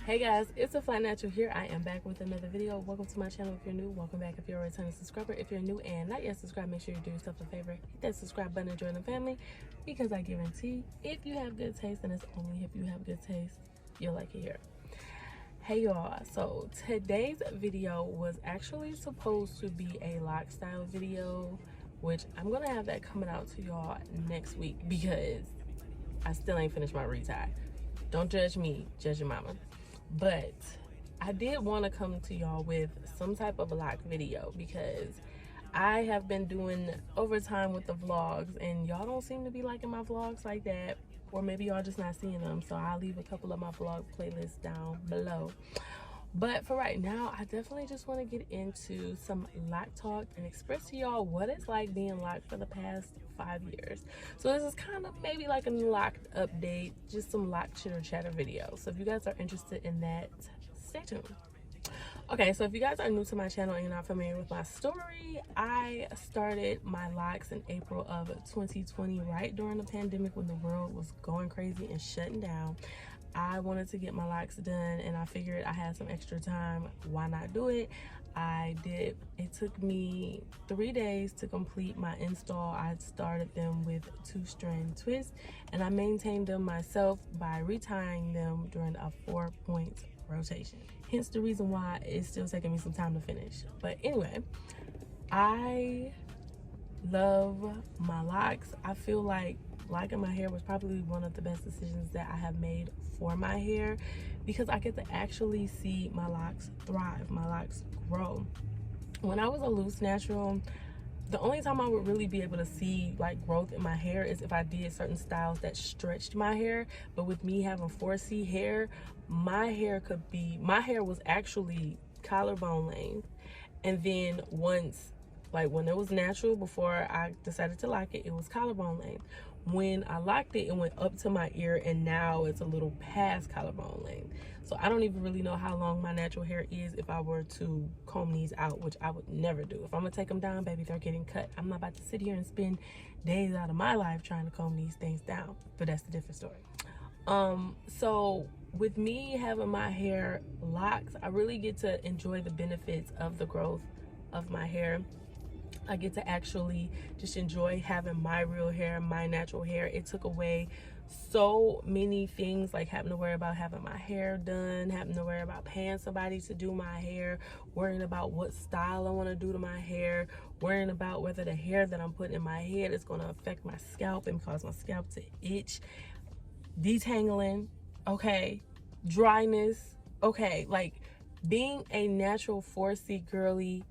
Hey guys, it's a Fly Natural here. I am back with another video. Welcome to my channel if you're new. Welcome back if you're a returning subscriber. If you're new and not yet subscribed, make sure you do yourself a favor. Hit that subscribe button and join the family, because I guarantee if you have good taste, and it's only if you have good taste, you'll like it here. Hey y'all, so today's video was actually supposed to be a lock style video, which I'm gonna have that coming out to y'all next week because I still ain't finished my retie. Don't judge me, judge your mama. But I did want to come to y'all with some type of lock video because I have been doing overtime with the vlogs and y'all don't seem to be liking my vlogs like that, or maybe y'all just not seeing them, so I'll leave a couple of my vlog playlists down below. But for right now, I definitely just want to get into some lock talk and express to y'all what it's like being locked for the past 5 years. So this is kind of maybe like a locked update, just some lock chitter chatter video. So if you guys are interested in that, stay tuned. Okay, so if you guys are new to my channel and you're not familiar with my story, I started my locks in April of 2020, right during the pandemic when the world was going crazy and shutting down. I wanted to get my locks done and I figured I had some extra time, why not do it? I did. It took me 3 days to complete my install. I started them with 2-strand twists and I maintained them myself by retying them during a 4-point rotation. Hence the reason why it's still taking me some time to finish. But anyway, I love my locks. I feel like locking my hair was probably one of the best decisions that I have made for my hair because I get to actually see my locks thrive, my locks grow. When I was a loose natural, the only time I would really be able to see like growth in my hair is if I did certain styles that stretched my hair. But with me having 4C hair, my hair was actually collarbone length, and then once, like when it was natural before I decided to lock it, it was collarbone length. When I locked it, it went up to my ear and now it's a little past collarbone length. So I don't even really know how long my natural hair is if I were to comb these out, which I would never do. If I'm gonna take them down, baby, they're getting cut. I'm not about to sit here and spend days out of my life trying to comb these things down, but that's a different story. So with me having my hair locked, I really get to enjoy the benefits of the growth of my hair. I get to actually just enjoy having my real hair, my natural hair. It took away so many things, like having to worry about having my hair done, having to worry about paying somebody to do my hair, worrying about what style I want to do to my hair, worrying about whether the hair that I'm putting in my head is going to affect my scalp and cause my scalp to itch, detangling, okay, dryness, okay. Like being a natural 4C girly,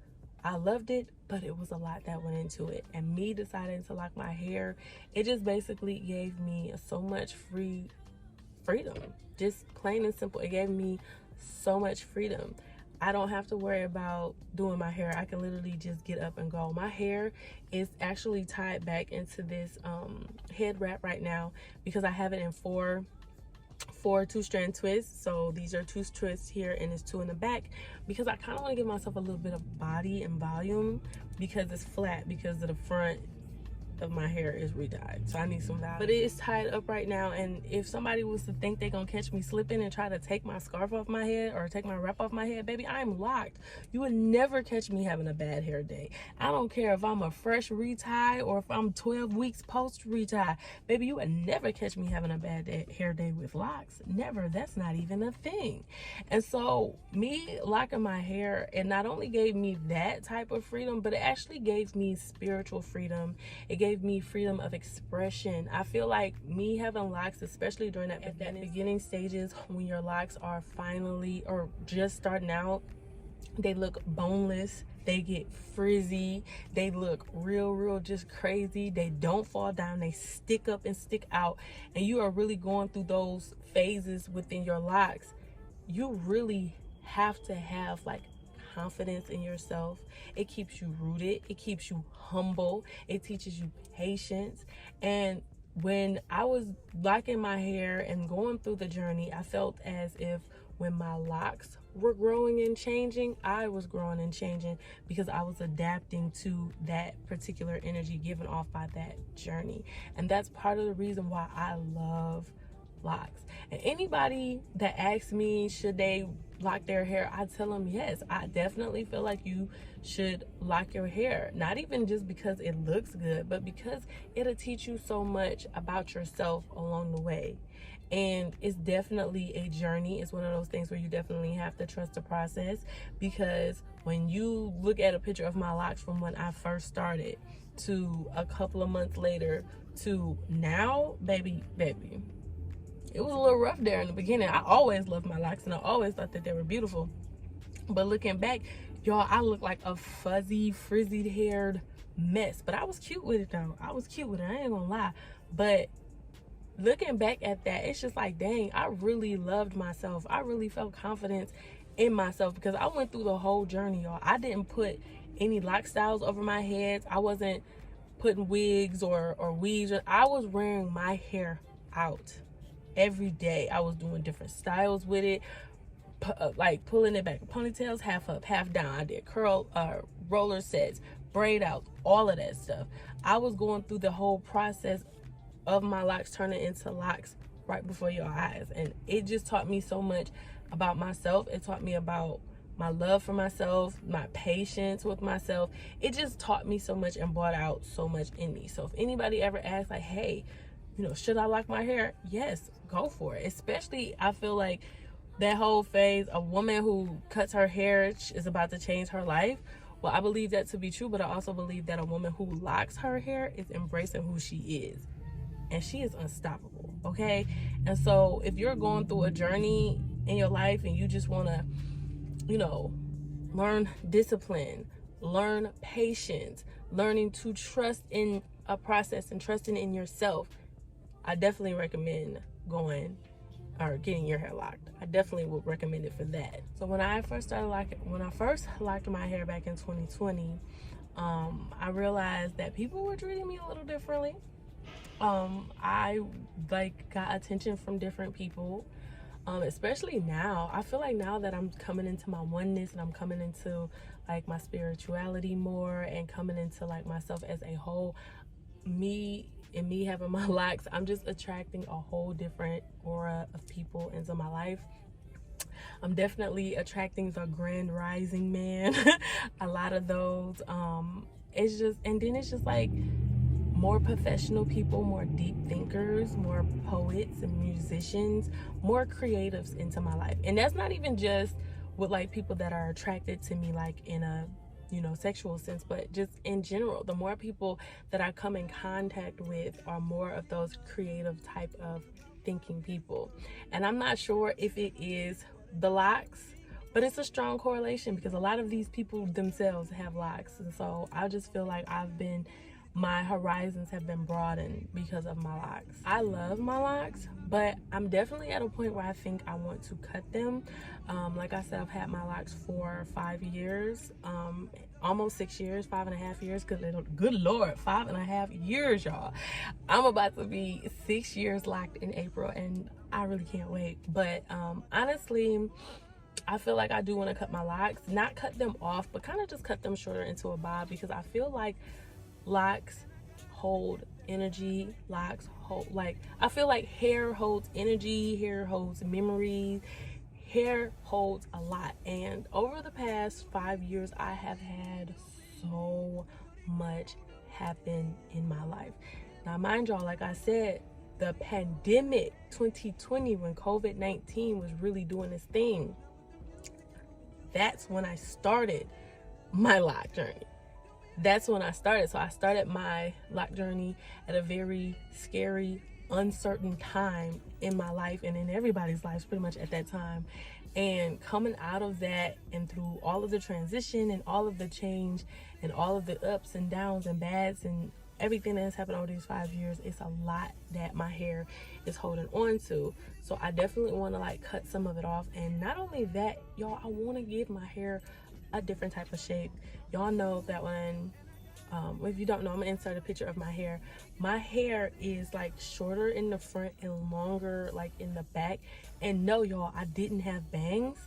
I loved it, but it was a lot that went into it. And me deciding to lock my hair, it just basically gave me so much freedom. Just plain and simple. It gave me so much freedom. I don't have to worry about doing my hair. I can literally just get up and go. My hair is actually tied back into this head wrap right now because I have it in four 2-strand twists. So these are 2 twists here and it's 2 in the back because I kind of want to give myself a little bit of body and volume because it's flat because of the front of my hair is redyed, so I need some volume. But it is tied up right now, and if somebody was to think they're gonna catch me slipping and try to take my scarf off my head or take my wrap off my head, baby, I'm locked. You would never catch me having a bad hair day. I don't care if I'm a fresh retie or if I'm 12 weeks post retie, baby, you would never catch me having a bad hair day with locks. Never. That's not even a thing. And so me locking my hair, it not only gave me that type of freedom, but it actually gave me spiritual freedom. It gave me freedom of expression. I feel like me having locks, especially during that beginning stages when your locks are finally or just starting out, they look boneless, they get frizzy, they look real just crazy, they don't fall down, they stick up and stick out, and you are really going through those phases within your locks. You really have to have like confidence in yourself. It keeps you rooted, it keeps you humble, it teaches you patience. And when I was locking my hair and going through the journey, I felt as if when my locks were growing and changing, I was growing and changing because I was adapting to that particular energy given off by that journey. And that's part of the reason why I love locks. And anybody that asks me should they lock their hair, I tell them yes, I definitely feel like you should lock your hair. Not even just because it looks good, but because it'll teach you so much about yourself along the way. And it's definitely a journey. It's one of those things where you definitely have to trust the process, because when you look at a picture of my locks from when I first started to a couple of months later to now, baby, it was a little rough there in the beginning. I always loved my locks and I always thought that they were beautiful. But looking back, y'all, I look like a fuzzy, frizzy haired mess. But I was cute with it though. I was cute with it, I ain't gonna lie. But looking back at that, it's just like, dang, I really loved myself. I really felt confidence in myself because I went through the whole journey, y'all. I didn't put any lock styles over my head. I wasn't putting wigs or weaves. I was wearing my hair out every day. I was doing different styles with it, like pulling it back, ponytails, half up, half down. I did curl, roller sets, braid out, all of that stuff. I was going through the whole process of my locks turning into locks right before your eyes, and it just taught me so much about myself. It taught me about my love for myself, my patience with myself. It just taught me so much and brought out so much in me. So if anybody ever asks like, hey, you know, should I lock my hair? Yes, go for it. Especially, I feel like that whole phase, a woman who cuts her hair is about to change her life. Well, I believe that to be true, but I also believe that a woman who locks her hair is embracing who she is. And she is unstoppable, okay? And so if you're going through a journey in your life and you just want to, you know, learn discipline, learn patience, learning to trust in a process and trusting in yourself, I definitely recommend going or getting your hair locked. I definitely would recommend it for that. So when I first locked my hair back in 2020, I realized that people were treating me a little differently. I got attention from different people, especially now. I feel like now that I'm coming into my oneness and I'm coming into like my spirituality more and coming into like myself as a whole, me having my locks, I'm just attracting a whole different aura of people into my life. I'm definitely attracting the grand rising man. A lot of those. It's just like more professional people, more deep thinkers, more poets and musicians, more creatives into my life. And that's not even just with like people that are attracted to me like in a, you know, sexual sense, but just in general. The more people that I come in contact with are more of those creative type of thinking people. And I'm not sure if it is the locks, but it's a strong correlation because a lot of these people themselves have locks. And so I just feel like my horizons have been broadened because of my locks. I love my locks, but I'm definitely at a point where I think I want to cut them. Like I said, I've had my locks for 5 years, almost 6 years, 5.5 years. Good Lord, 5.5 years, y'all. I'm about to be 6 years locked in April, and I really can't wait. But honestly, I feel like I do want to cut my locks, not cut them off, but kind of just cut them shorter into a bob, because I feel like locks hold energy. Locks hold, like, I feel like hair holds energy, hair holds memories, hair holds a lot. And over the past 5 years, I have had so much happen in my life. Now, mind y'all, like I said, the pandemic 2020, when COVID-19 was really doing its thing, that's when I started my lock journey. That's when I started. So I started my lock journey at a very scary, uncertain time in my life and in everybody's lives pretty much at that time. And coming out of that and through all of the transition and all of the change and all of the ups and downs and bads and everything that has happened over these 5 years, it's a lot that my hair is holding on to. So I definitely want to like cut some of it off. And not only that, y'all, I want to give my hair a different type of shape. Y'all know that when if you don't know, I'm gonna insert a picture of my hair. My hair is like shorter in the front and longer like in the back. And no, y'all, I didn't have bangs.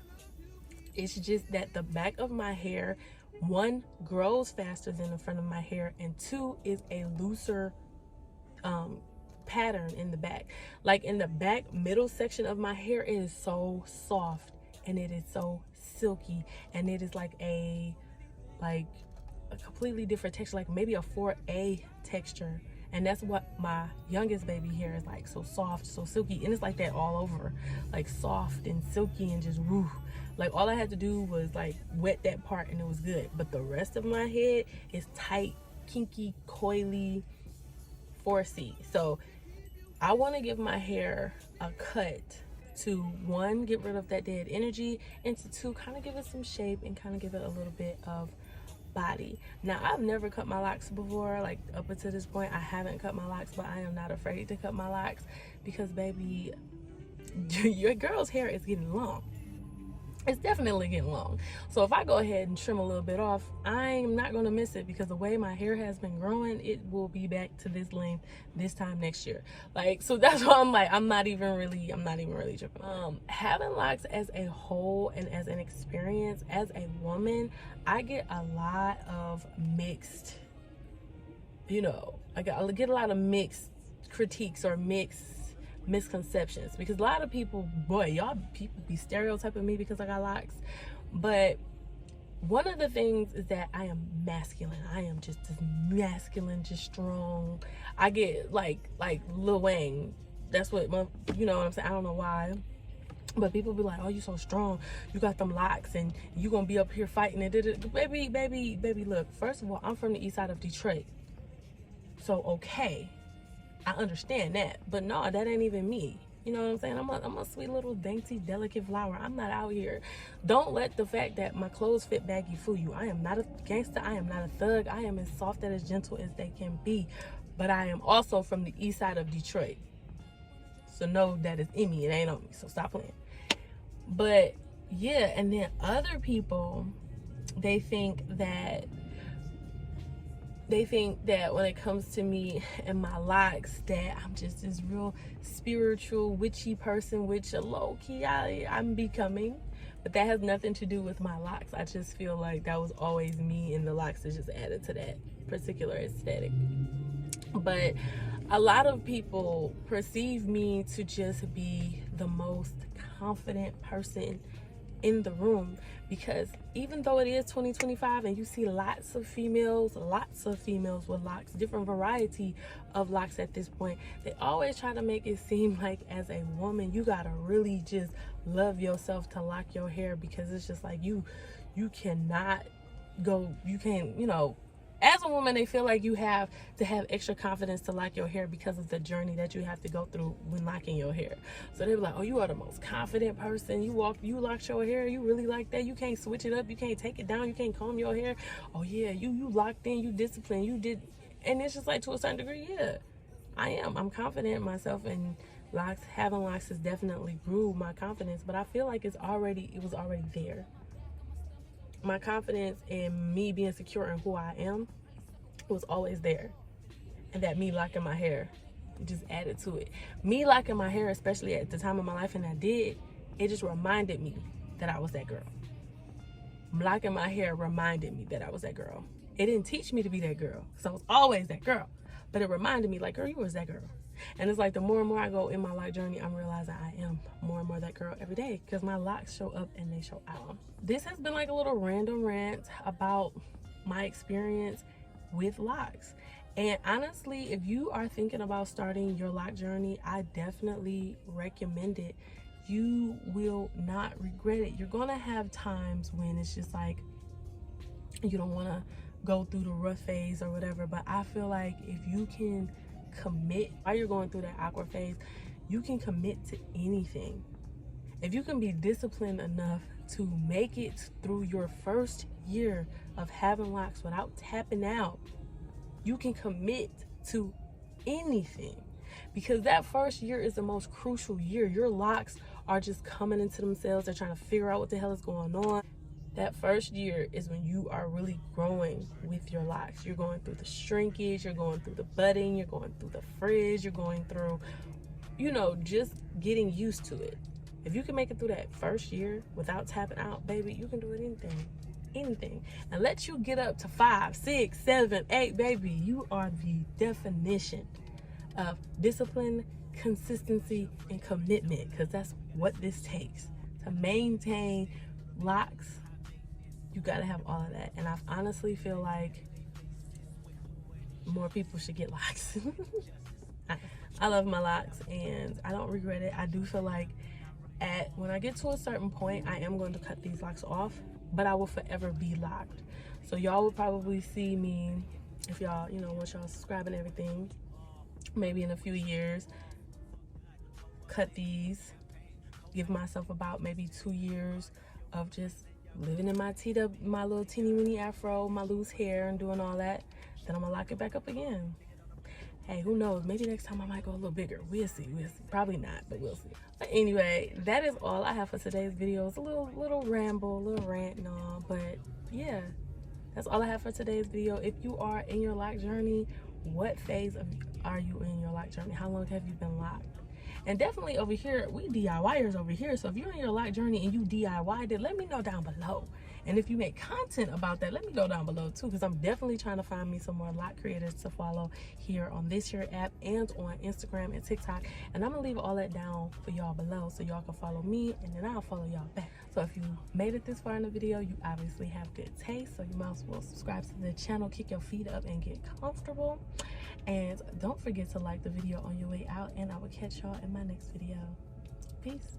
It's just that the back of my hair, one, grows faster than the front of my hair, and two, is a looser pattern in the back. Like in the back middle section of my hair, it is so soft and it is so silky, and it is like a completely different texture, like maybe a 4A texture. And that's what my youngest baby hair is like, so soft, so silky, and it's like that all over, like soft and silky and just woo. Like all I had to do was like wet that part and it was good. But the rest of my head is tight, kinky, coily, 4C. So I want to give my hair a cut to, one, get rid of that dead energy, and to two, kind of give it some shape and kind of give it a little bit of body. Now, I've never cut my locks before. Like up until this point, I haven't cut my locks, but I am not afraid to cut my locks because, baby, your girl's hair is getting long. It's definitely getting long. So if I go ahead and trim a little bit off, I'm not gonna miss it, because the way my hair has been growing, it will be back to this length this time next year. Like, so that's why I'm like, I'm not even really tripping. Having locks as a whole and as an experience, as a woman, I get a lot of mixed, I get a lot of mixed critiques or mixed misconceptions, because a lot of people, people be stereotyping me because I got locks. But one of the things is that I am masculine. I am just this masculine, just strong. I get like Lil Wayne. That's what you know what I'm saying. I don't know why, but people be like, "Oh, you so strong. You got them locks, and you gonna be up here fighting it." Baby, look. First of all, I'm from the east side of Detroit, so okay, I understand that, but no, that ain't even me. You know what I'm saying? I'm a sweet little dainty, delicate flower. I'm not out here. Don't let the fact that my clothes fit baggy fool you. I am not a gangster. I am not a thug. I am as soft and as gentle as they can be. But I am also from the east side of Detroit. So know that it's in me. It ain't on me. So stop playing. But yeah, and then other people, they think that when it comes to me and my locks, that I'm just this real spiritual, witchy person, which low-key I'm becoming. But that has nothing to do with my locks. I just feel like that was always me, and the locks is just added to that particular aesthetic. But a lot of people perceive me to just be the most confident person in the room, because even though it is 2025 and you see lots of females with locks, different variety of locks at this point, they always try to make it seem like as a woman you gotta really just love yourself to lock your hair, because it's just like you cannot go, you can't, as a woman, they feel like you have to have extra confidence to lock your hair because of the journey that you have to go through when locking your hair. So they be like, "Oh, you are the most confident person. You locked your hair. You really like that. You can't switch it up. You can't take it down. You can't comb your hair. Oh yeah, you locked in. You disciplined. You did." And it's just like, to a certain degree, yeah, I am. I'm confident in myself, and locks, having locks has definitely grew my confidence. But I feel like it was already there. My confidence in me being secure in who I am was always there, and that me locking my hair just added to it. Me locking my hair, especially at the time of my life, and it just reminded me that I was that girl. Locking my hair reminded me that I was that girl. It didn't teach me to be that girl, because I was always that girl, but it reminded me, like, girl, you was that girl. And it's like the more and more I go in my lock journey, I'm realizing I am more and more that girl every day, because my locks show up and they show out. This has been like a little random rant about my experience with locks. And honestly, if you are thinking about starting your lock journey, I definitely recommend it. You will not regret it. You're gonna have times when it's just like you don't want to go through the rough phase or whatever, but I feel like if you can commit while you're going through that awkward phase, you can commit to anything. If you can be disciplined enough to make it through your first year of having locks without tapping out, you can commit to anything, because that first year is the most crucial year. Your locks are just coming into themselves. They're trying to figure out what the hell is going on. That first year is when you are really growing with your locks. You're going through the shrinkage, you're going through the budding, you're going through the frizz, you're going through, just getting used to it. If you can make it through that first year without tapping out, baby, you can do it anything. And let you get up to 5, 6, 7, 8, baby, you are the definition of discipline, consistency, and commitment, because that's what this takes to maintain locks. You gotta have all of that. And I honestly feel like more people should get locks. I love my locks and I don't regret it. I do feel like when I get to a certain point, I am going to cut these locks off, but I will forever be locked. So y'all will probably see me, if y'all, once y'all subscribe and everything, maybe in a few years, cut these, give myself about maybe 2 years of just living in my little teeny weeny afro, my loose hair, and doing all that. Then I'm gonna lock it back up again. Hey, who knows? Maybe next time I might go a little bigger. We'll see. Probably not, but we'll see. But anyway, that is all I have for today's video. It's a little ramble, a little rant and all, but yeah, that's all I have for today's video. If you are in your lock journey, what phase are you in your lock journey? How long have you been locked? And definitely over here, we DIYers over here. So if you're in your lock journey and you DIY'd it, let me know down below. And if you make content about that, let me know down below too, because I'm definitely trying to find me some more lock creators to follow here on this here app and on Instagram and TikTok. And I'm gonna leave all that down for y'all below so y'all can follow me and then I'll follow y'all back. So if you made it this far in the video, you obviously have good taste. So you might as well subscribe to the channel, kick your feet up and get comfortable. And don't forget to like the video on your way out, and I will catch y'all in my next video. Peace.